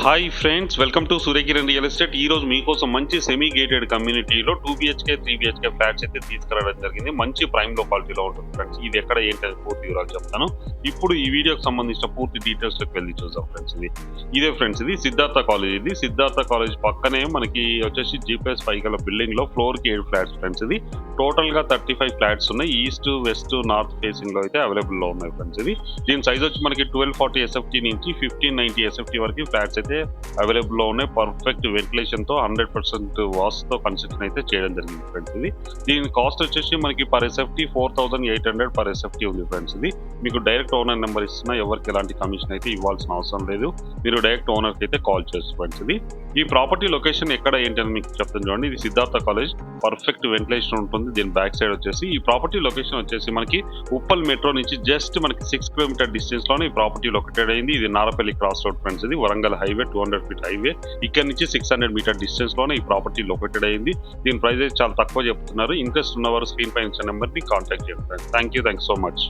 Hi friends, welcome to Surya Kiran real estate. ఈ రోజు మీకోసం మంచి సెమీ గేటెడ్ కమ్యూనిటీలో 2 బిహెచ్కే 3 బిహెచ్కే ఫ్లాట్స్ అయితే తీసుకురావడం జరిగింది. మంచి ప్రైమ్ లో క్వాలిటీలో ఉంటుంది ఫ్రెండ్స్. ఇది ఎక్కడ ఏంటి పూర్తి వివరాలు చెప్తాను. ఇప్పుడు ఈ వీడియోకి సంబంధించిన పూర్తి డీటెయిల్స్ లోకి వెళ్ళి చూద్దాం ఫ్రెండ్స్. ఇదే ఫ్రెండ్స్, ఇది సిద్ధార్థ కాలేజ్. ఇది సిద్ధార్థ కాలేజ్ పక్కనే మనకి వచ్చేసి G+5 గల బిల్డింగ్ లో ఫ్లోర్ కి 7 ఫ్లాట్స్ ఫ్రెండ్స్. ఇది టోటల్ గా 35 ఫ్లాట్స్ ఉన్నాయి. ఈస్ట్, వెస్ట్, నార్త్ ఫేసింగ్ లో అయితే అవైలబుల్ లో ఉన్నాయి ఫ్రెండ్స్. దీని సైజ్ వచ్చి మనకి 1240 SFT నుంచి 1590 SFT వరకు ఫ్లాట్స్ అయితే అవైలబుల్ లో ఉన్నాయి. పర్ఫెక్ట్ వెంటిలేషన్ తో 100% వాస్తు తో కన్స్ట్రక్షన్ అయితే చేయడం జరిగింది ఫ్రెండ్స్. దీని కాస్ట్ వచ్చేసి మనకి పర్ SFT 4800 పర్ SFT ఉంది ఫ్రెండ్స్. మీకు డైరెక్ట్ ఓనర్ నెంబర్ ఇస్తున్నా, ఎవరికి ఎలాంటి కమిషన్ అయితే ఇవ్వాల్సిన అవసరం లేదు. మీరు డైరెక్ట్ ఓనర్ కి అయితే కాల్ చేసి ఫ్రెండ్స్. ఈ ప్రాపర్టీ లొకేషన్ ఎక్కడ ఏంటని మీకు చెప్తాను చూడండి. ఇది సిద్ధార్థ కాలేజ్, పర్ఫెక్ట్ వెంటిలేషన్ ఉంటుంది. దీని బ్యాక్ సైడ్ వచ్చేసి ఈ ప్రాపర్టీ లొకేషన్ వచ్చేసి మనకి ఉప్పల్ మెట్రో నుంచి జస్ట్ మనకి 6 కిలోమీటర్ డిస్టెన్స్ లోనే ఈ ప్రాపర్టీ లొకేటెడ్ అయింది. ఇది నారపల్లి క్రాస్ రోడ్ ఫ్రెండ్స్. ఇది వరంగల్ హైవే 200 ఫీట్ హైవే. ఇక్కడ నుంచి 600 మీటర్ డిస్టెన్స్ లోనే ఈ ప్రాపర్టీ లొకేటెడ్ అయింది. దీని ప్రైస్ చాలా తక్కువ చెప్తున్నారు. ఇంట్రెస్ట్ ఉన్నవారు స్క్రీన్ పై ఇచ్చిన నెంబర్ ని కాంటాక్ట్ చేయండి. Thank you so much.